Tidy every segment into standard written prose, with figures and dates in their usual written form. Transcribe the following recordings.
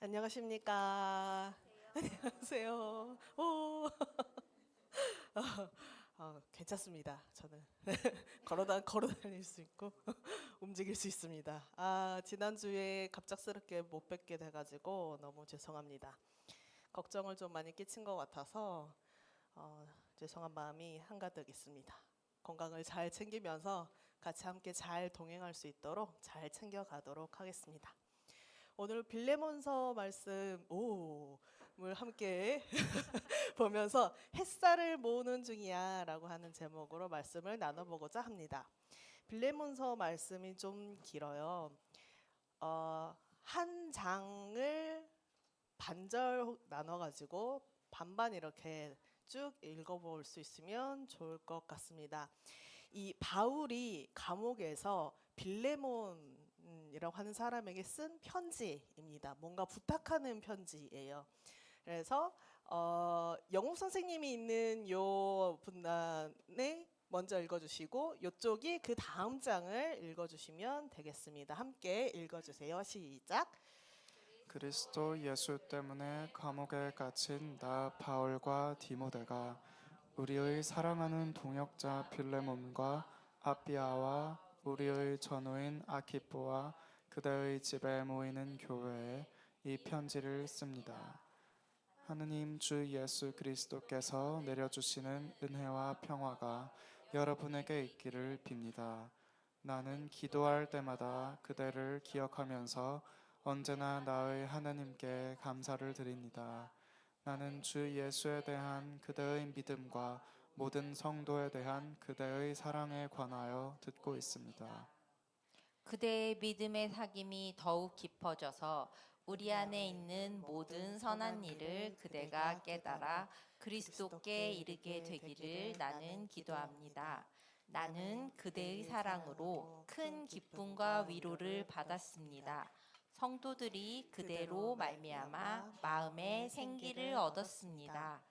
안녕하십니까. 안녕하세요. 오. 괜찮습니다. 저는 걸어 다닐 수 있고 움직일 수 있습니다. 지난주에 갑작스럽게 못 뵙게 돼가지고 너무 죄송합니다. 걱정을 좀 많이 끼친 것 같아서 죄송한 마음이 한가득 있습니다. 건강을 잘 챙기면서 같이 함께 잘 동행할 수 있도록 잘 챙겨가도록 하겠습니다. 오늘 빌레몬서 말씀을 함께 보면서 햇살을 모으는 중이야 라고 하는 제목으로 말씀을 나눠보고자 합니다. 빌레몬서 말씀이 좀 길어요. 한 장을 반절 나눠가지고 반반 이렇게 쭉 읽어볼 수 있으면 좋을 것 같습니다. 이 바울이 감옥에서 빌레몬이라고 하는 사람에게 쓴 편지입니다. 뭔가 부탁하는 편지예요. 그래서 영국 선생님이 있는 요 분단에 먼저 읽어주시고 이쪽이 그 다음 장을 읽어주시면 되겠습니다. 함께 읽어주세요. 시작. 그리스도 예수 때문에 감옥에 갇힌 나 바울과 디모데가 우리의 사랑하는 동역자 빌레몬과 아비아와 우리의 전우인 아키포와 그대의 집에 모이는 교회에 이 편지를 씁니다. 하느님 주 예수 그리스도께서 내려주시는 은혜와 평화가 여러분에게 있기를 빕니다. 나는 기도할 때마다 그대를 기억하면서 언제나 나의 하나님께 감사를 드립니다. 나는 주 예수에 대한 그대의 믿음과 모든 성도에 대한 그대의 사랑에 관하여 듣고 있습니다. 그대의 믿음의 사귐이 더욱 깊어져서 우리 안에 있는 모든 선한 일을 그대가 깨달아 그리스도께 이르게 되기를 나는 기도합니다. 나는 그대의 사랑으로 큰 기쁨과 위로를 받았습니다. 성도들이 그대로 말미암아 마음의 생기를 얻었습니다.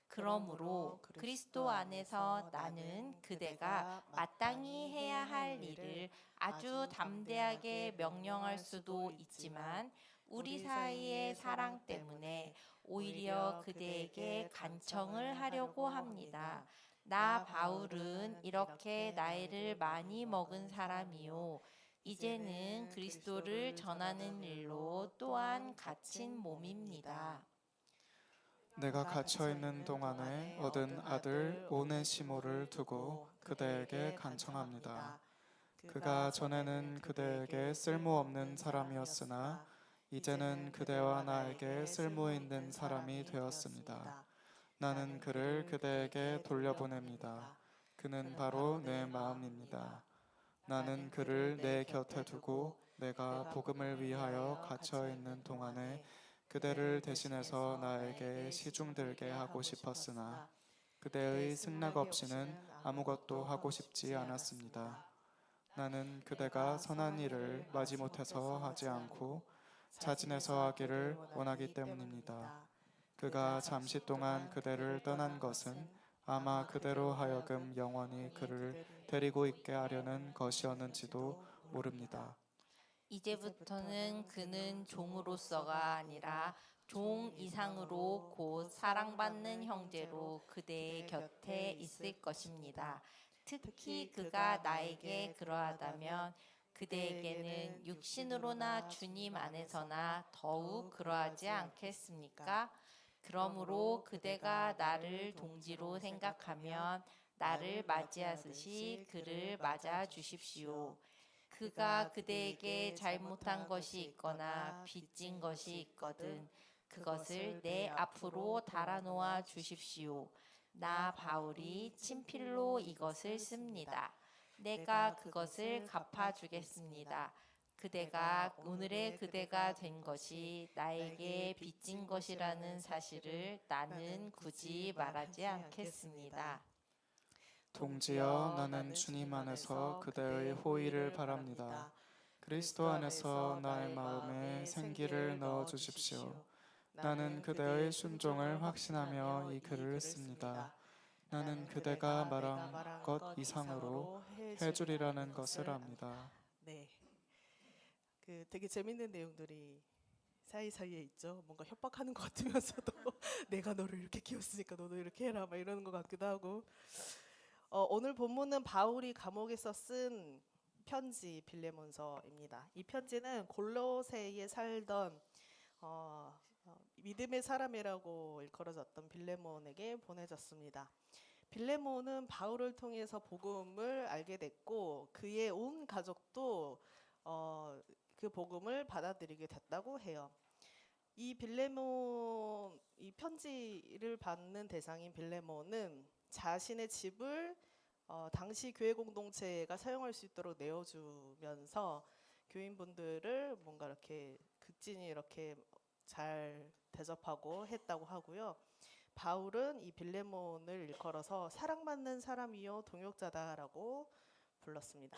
그러므로 그리스도 안에서 나는 그대가 마땅히 해야 할 일을 아주 담대하게 명령할 수도 있지만 우리 사이의 사랑 때문에 오히려 그대에게 간청을 하려고 합니다. 나 바울은 이렇게 나이를 많이 먹은 사람이요. 이제는 그리스도를 전하는 일로 또한 갇힌 몸입니다. 내가 갇혀있는 동안에 얻은 아들 오네시모를 두고 그대에게 간청합니다. 그가 전에는 그대에게 쓸모없는 사람이었으나 이제는 그대와 나에게 쓸모있는 사람이 되었습니다. 나는 그를 그대에게 돌려보냅니다. 그는 바로 내 마음입니다. 나는 그를 내 곁에 두고 내가 복음을 위하여 갇혀있는 동안에 그대를 대신해서 나에게 시중들게 하고 싶었으나 그대의 승낙 없이는 아무것도 하고 싶지 않았습니다. 나는 그대가 선한 일을 마지못해서 하지 않고 자진해서 하기를 원하기 때문입니다. 그가 잠시 동안 그대를 떠난 것은 아마 그대로 하여금 영원히 그를 데리고 있게 하려는 것이었는지도 모릅니다. 이제부터는 그는 종으로서가 아니라 종 이상으로 곧 사랑받는 형제로 그대의 곁에 있을 것입니다. 특히 그가 나에게 그러하다면 그대에게는 육신으로나 주님 안에서나 더욱 그러하지 않겠습니까? 그러므로 그대가 나를 동지로 생각하면 나를 맞이하듯이 그를 맞아 주십시오. 그가 그대에게 잘못한 것이 있거나 빚진 것이 있거든 그것을 내 앞으로 달아놓아 주십시오. 나 바울이 친필로 이것을 씁니다. 내가 그것을 갚아주겠습니다. 그대가 오늘의 그대가 된 것이 나에게 빚진 것이라는 사실을 나는 굳이 말하지 않겠습니다. 동지여, 나는 주님 안에서 그대의 호의를 바랍니다. 그리스도 안에서 나의 마음에 생기를 넣어 주십시오. 나는 그대의 순종을 확신하며 이 글을 씁니다. 나는 그대가 말한 것 이상으로 해주리라는 것을 압니다. 네, 되게 재밌는 내용들이 사이사이에 있죠. 뭔가 협박하는 것 같으면서도 내가 너를 이렇게 키웠으니까 너도 이렇게 해라 막 이러는 것 같기도 하고. 오늘 본문은 바울이 감옥에서 쓴 편지 빌레몬서입니다. 이 편지는 골로새에 살던 믿음의 사람이라고 일컬어졌던 빌레몬에게 보내졌습니다. 빌레몬은 바울을 통해서 복음을 알게 됐고 그의 온 가족도 그 복음을 받아들이게 됐다고 해요. 이 편지를 받는 대상인 빌레몬은 자신의 집을 당시 교회 공동체가 사용할 수 있도록 내어주면서 교인분들을 뭔가 이렇게 극진히 이렇게 잘 대접하고 했다고 하고요. 바울은 이 빌레몬을 일컬어서 사랑받는 사람이요 동역자다라고 불렀습니다.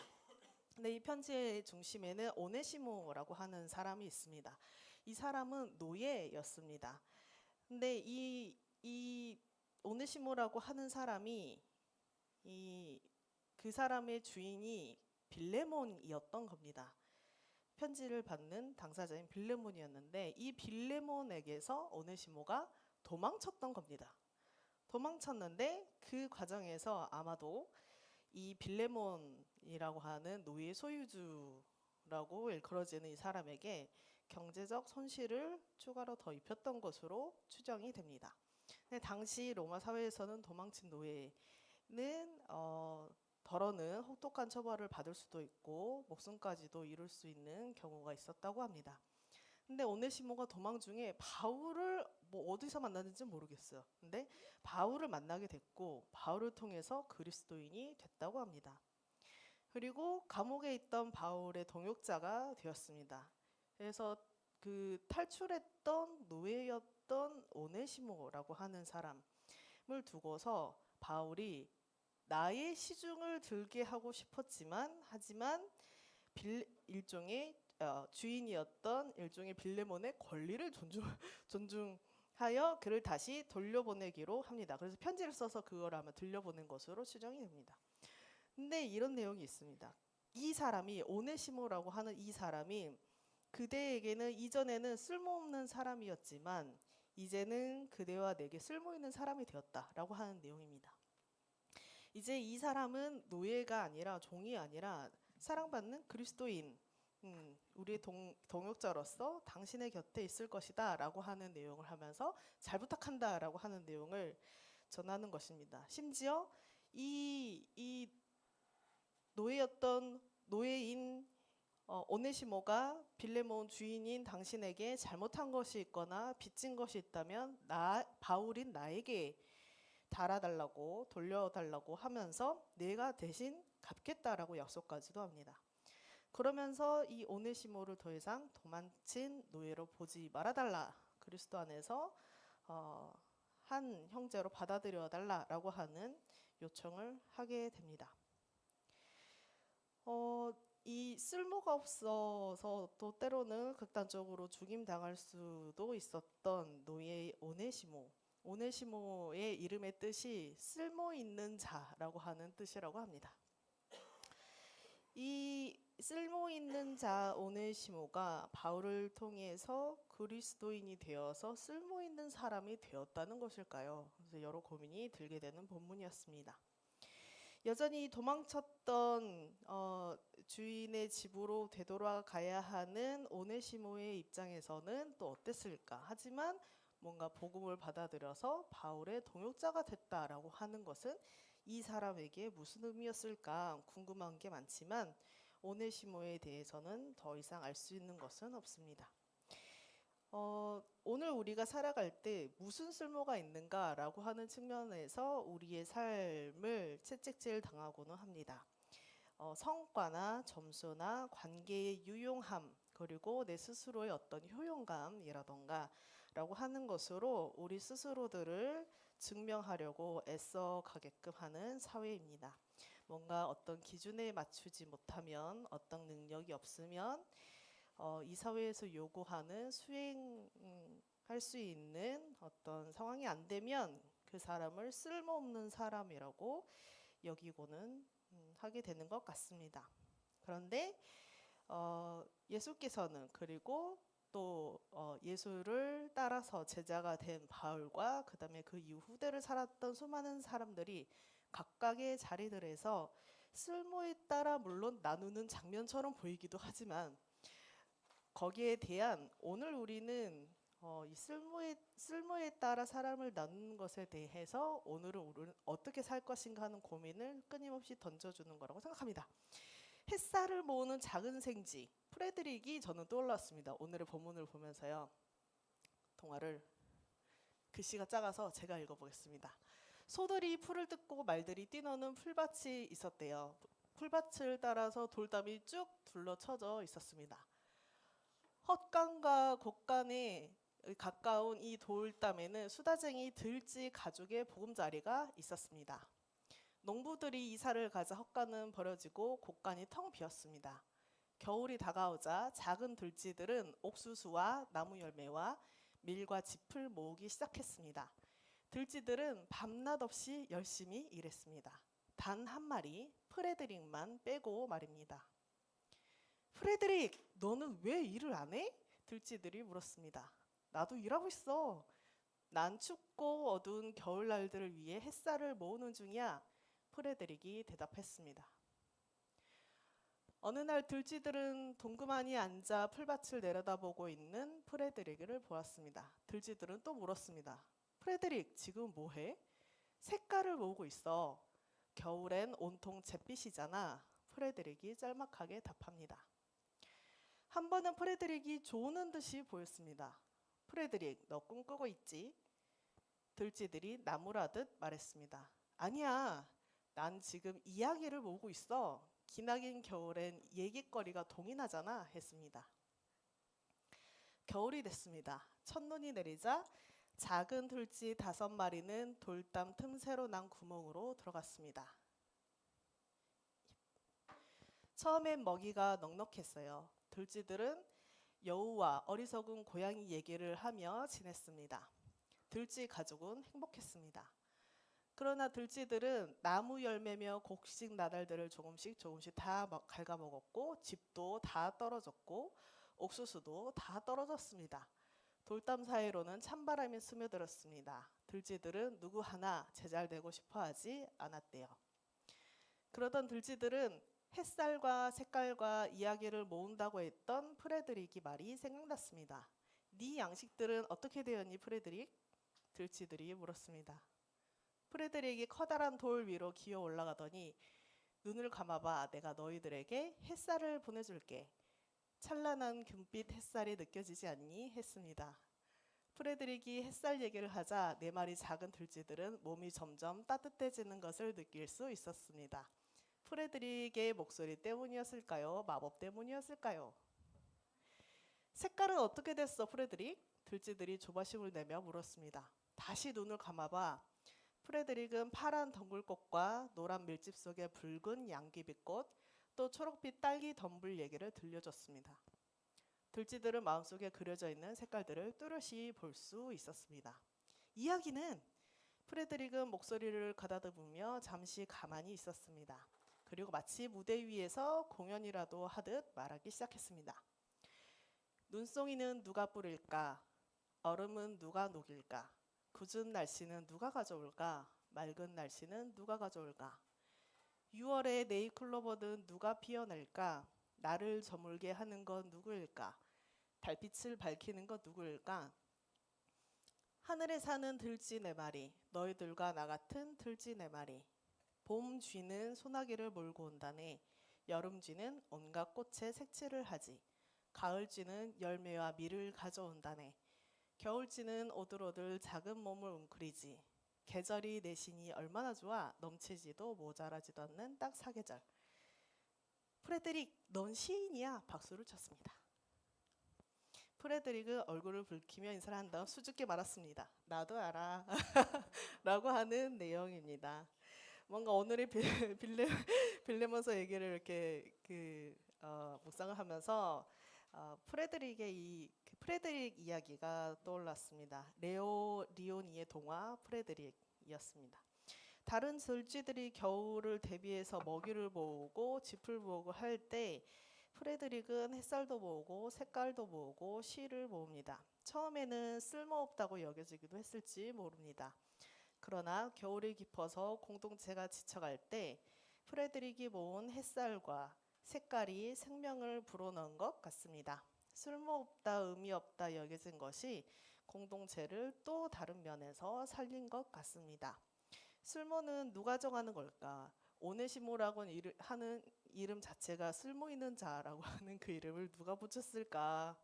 근데 이 편지의 중심에는 오네시모라고 하는 사람이 있습니다. 이 사람은 노예였습니다. 근데 이 오네시모라고 하는 사람이 그 사람의 주인이 빌레몬이었던 겁니다. 편지를 받는 당사자인 빌레몬이었는데 이 빌레몬에게서 오네시모가 도망쳤던 겁니다. 도망쳤는데 그 과정에서 아마도 이 빌레몬이라고 하는 노예 소유주라고 일컬어지는 이 사람에게 경제적 손실을 추가로 더 입혔던 것으로 추정이 됩니다. 근데 당시 로마 사회에서는 도망친 노예는 덜어는 혹독한 처벌을 받을 수도 있고 목숨까지도 잃을 수 있는 경우가 있었다고 합니다. 근데 오네시모가 도망 중에 바울을 어디서 만났는지 모르겠어요. 근데 바울을 만나게 됐고 바울을 통해서 그리스도인이 됐다고 합니다. 그리고 감옥에 있던 바울의 동역자가 되었습니다. 그래서 그 탈출했던 노예였던 오네시모라고 하는 사람을 두고서 바울이 나의 시중을 들게 하고 싶었지만 하지만 일종의 주인이었던 일종의 빌레몬의 권리를 존중하여 그를 다시 돌려보내기로 합니다. 그래서 편지를 써서 그걸 아마 들려보낸 것으로 추정이 됩니다. 근데 이런 내용이 있습니다. 이 사람이 오네시모라고 하는 이 사람이 그대에게는 이전에는 쓸모없는 사람이었지만 이제는 그대와 내게 쓸모있는 사람이 되었다라고 하는 내용입니다. 이제 이 사람은 노예가 아니라 종이 아니라 사랑받는 그리스도인, 우리의 동역자로서 당신의 곁에 있을 것이다 라고 하는 내용을 하면서 잘 부탁한다 라고 하는 내용을 전하는 것입니다. 심지어 이 노예인 오네시모가 빌레몬 주인인 당신에게 잘못한 것이 있거나 빚진 것이 있다면 바울인 나에게 달아달라고 돌려달라고 하면서 내가 대신 갚겠다라고 약속까지도 합니다. 그러면서 이 오네시모를 더 이상 도망친 노예로 보지 말아달라, 그리스도 안에서 한 형제로 받아들여 달라라고 하는 요청을 하게 됩니다. 이 쓸모가 없어서 또 때로는 극단적으로 죽임당할 수도 있었던 노예 오네시모의 이름의 뜻이 쓸모있는 자라고 하는 뜻이라고 합니다. 이 쓸모있는 자 오네시모가 바울을 통해서 그리스도인이 되어서 쓸모있는 사람이 되었다는 것일까요? 그래서 여러 고민이 들게 되는 본문이었습니다. 여전히 도망쳤던 주인의 집으로 되돌아가야 하는 오네시모의 입장에서는 또 어땠을까? 하지만 뭔가 복음을 받아들여서 바울의 동역자가 됐다라고 하는 것은 이 사람에게 무슨 의미였을까 궁금한 게 많지만 오네시모에 대해서는 더 이상 알 수 있는 것은 없습니다. 오늘 우리가 살아갈 때 무슨 쓸모가 있는가라고 하는 측면에서 우리의 삶을 채찍질 당하고는 합니다. 성과나 점수나 관계의 유용함 그리고 내 스스로의 어떤 효용감이라던가 라고 하는 것으로 우리 스스로들을 증명하려고 애써가게끔 하는 사회입니다. 뭔가 어떤 기준에 맞추지 못하면 어떤 능력이 없으면 이 사회에서 요구하는 수행할 수 있는 어떤 상황이 안 되면 그 사람을 쓸모없는 사람이라고 여기고는 하게 되는 것 같습니다. 그런데 예수께서는 그리고 또 예수를 따라서 제자가 된 바울과 그다음에 그 이후 후대를 살았던 수많은 사람들이 각각의 자리들에서 쓸모에 따라 물론 나누는 장면처럼 보이기도 하지만 거기에 대한 오늘 우리는 이 쓸모에 따라 사람을 나누는 것에 대해서 오늘은 우리는 어떻게 살 것인가 하는 고민을 끊임없이 던져주는 거라고 생각합니다. 햇살을 모으는 작은 생쥐 프레드릭이 저는 떠올랐습니다. 오늘의 본문을 보면서요. 동화를 글씨가 작아서 제가 읽어보겠습니다. 소들이 풀을 뜯고 말들이 뛰노는 풀밭이 있었대요. 풀밭을 따라서 돌담이 쭉 둘러쳐져 있었습니다. 헛간과 곳간에 가까운 이 돌담에는 수다쟁이 들쥐 가족의 보금자리가 있었습니다. 농부들이 이사를 가자 헛간은 버려지고 곳간이 텅 비었습니다. 겨울이 다가오자 작은 들쥐들은 옥수수와 나무 열매와 밀과 짚을 모으기 시작했습니다. 들쥐들은 밤낮 없이 열심히 일했습니다. 단 한 마리 프레드릭만 빼고 말입니다. 프레드릭, 너는 왜 일을 안 해? 들쥐들이 물었습니다. 나도 일하고 있어. 난 춥고 어두운 겨울날들을 위해 햇살을 모으는 중이야. 프레드릭이 대답했습니다. 어느 날 들쥐들은 동그만히 앉아 풀밭을 내려다보고 있는 프레드릭을 보았습니다. 들쥐들은 또 물었습니다. 프레드릭, 지금 뭐해? 색깔을 모으고 있어. 겨울엔 온통 잿빛이잖아. 프레드릭이 짤막하게 답합니다. 한 번은 프레드릭이 조는 듯이 보였습니다. 프레드릭, 너 꿈꾸고 있지? 들쥐들이 나무라듯 말했습니다. 아니야, 난 지금 이야기를 모으고 있어. 기나긴 겨울엔 얘기거리가 동이 나잖아 했습니다. 겨울이 됐습니다. 첫눈이 내리자 작은 들쥐 5마리는 돌담 틈새로 난 구멍으로 들어갔습니다. 처음엔 먹이가 넉넉했어요. 들쥐들은 여우와 어리석은 고양이 얘기를 하며 지냈습니다. 들쥐 가족은 행복했습니다. 그러나 들쥐들은 나무 열매며 곡식 나달들을 조금씩 다 갉아먹었고 짚도 다 떨어졌고 옥수수도 다 떨어졌습니다. 돌담 사이로는 찬바람이 스며들었습니다. 들쥐들은 누구 하나 제잘되고 싶어하지 않았대요. 그러던 들쥐들은 햇살과 색깔과 이야기를 모은다고 했던 프레드릭이 말이 생각났습니다. 네 양식들은 어떻게 되었니, 프레드릭? 들쥐들이 물었습니다. 프레드릭이 커다란 돌 위로 기어 올라가더니 눈을 감아봐, 내가 너희들에게 햇살을 보내줄게. 찬란한 금빛 햇살이 느껴지지 않니? 했습니다. 프레드릭이 햇살 얘기를 하자 4마리 작은 들쥐들은 몸이 점점 따뜻해지는 것을 느낄 수 있었습니다. 프레드릭의 목소리 때문이었을까요? 마법 때문이었을까요? 색깔은 어떻게 됐어, 프레드릭? 들쥐들이 조바심을 내며 물었습니다. 다시 눈을 감아봐. 프레드릭은 파란 덩굴꽃과 노란 밀집 속의 붉은 양귀비꽃, 또 초록빛 딸기 덤불 얘기를 들려줬습니다. 들쥐들은 마음속에 그려져 있는 색깔들을 뚜렷이 볼 수 있었습니다. 이야기는 프레드릭은 목소리를 가다듬으며 잠시 가만히 있었습니다. 그리고 마치 무대 위에서 공연이라도 하듯 말하기 시작했습니다. 눈송이는 누가 뿌릴까? 얼음은 누가 녹일까? 궂은 날씨는 누가 가져올까? 맑은 날씨는 누가 가져올까? 6월에 네잎클로버는 누가 피어낼까? 나를 저물게 하는 건 누구일까? 달빛을 밝히는 건 누구일까? 하늘에 사는 들쥐 4마리, 너희들과 나 같은 들쥐 4마리. 봄 쥐는 소나기를 몰고 온다네. 여름 쥐는 온갖 꽃에 색칠을 하지. 가을 쥐는 열매와 밀을 가져온다네. 겨울 쥐는 오들오들 작은 몸을 웅크리지. 계절이 내신이 얼마나 좋아. 넘치지도 모자라지도 않는 딱 사계절. 프레드릭, 넌 시인이야. 박수를 쳤습니다. 프레드릭은 얼굴을 붉히며 인사를 한 다음 수줍게 말았습니다. 나도 알아. 라고 하는 내용입니다. 뭔가 오늘의 빌레몬서 얘기를 이렇게 묵상을 하면서 프레드릭의 프레드릭 이야기가 떠올랐습니다. 레오 리오니의 동화 프레드릭이었습니다. 다른 들쥐들이 겨울을 대비해서 먹이를 모으고 짚을 모으고 할 때 프레드릭은 햇살도 모으고 색깔도 모으고 시를 모읍니다. 처음에는 쓸모없다고 여겨지기도 했을지 모릅니다. 그러나 겨울이 깊어서 공동체가 지쳐갈 때 프레드릭이 모은 햇살과 색깔이 생명을 불어넣은 것 같습니다. 쓸모없다, 의미 없다 여겨진 것이 공동체를 또 다른 면에서 살린 것 같습니다. 쓸모는 누가 정하는 걸까? 오네시모라고 하는 이름 자체가 쓸모 있는 자라고 하는 그 이름을 누가 붙였을까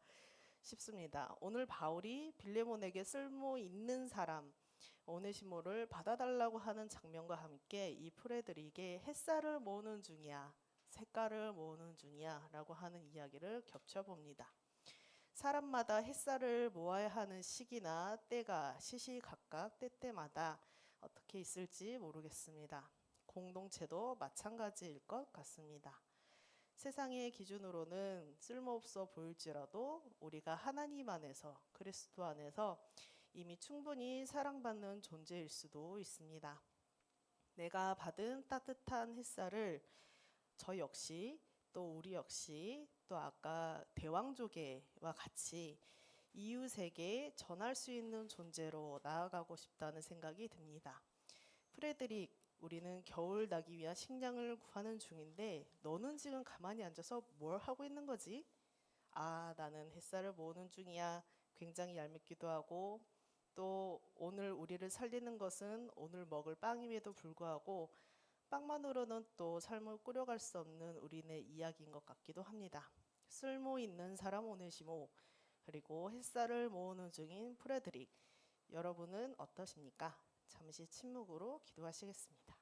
싶습니다. 오늘 바울이 빌레몬에게 쓸모 있는 사람 오네시모를 받아달라고 하는 장면과 함께 이 프레드릭의 햇살을 모으는 중이야, 색깔을 모으는 중이야 라고 하는 이야기를 겹쳐봅니다. 사람마다 햇살을 모아야 하는 시기나 때가 시시각각 때때마다 어떻게 있을지 모르겠습니다. 공동체도 마찬가지일 것 같습니다. 세상의 기준으로는 쓸모없어 보일지라도 우리가 하나님 안에서 그리스도 안에서 이미 충분히 사랑받는 존재일 수도 있습니다. 내가 받은 따뜻한 햇살을 저 역시 또 우리 역시 또 아까 대왕조개와 같이 이웃에게 전할 수 있는 존재로 나아가고 싶다는 생각이 듭니다. 프레드릭, 우리는 겨울 나기 위한 식량을 구하는 중인데 너는 지금 가만히 앉아서 뭘 하고 있는 거지? 아, 나는 햇살을 모으는 중이야. 굉장히 얄밉기도 하고 또 오늘 우리를 살리는 것은 오늘 먹을 빵임에도 불구하고 빵만으로는 또 삶을 꾸려갈 수 없는 우리네 이야기인 것 같기도 합니다. 쓸모 있는 사람 오네시모, 그리고 햇살을 모으는 중인 프레드릭, 여러분은 어떠십니까? 잠시 침묵으로 기도하시겠습니다.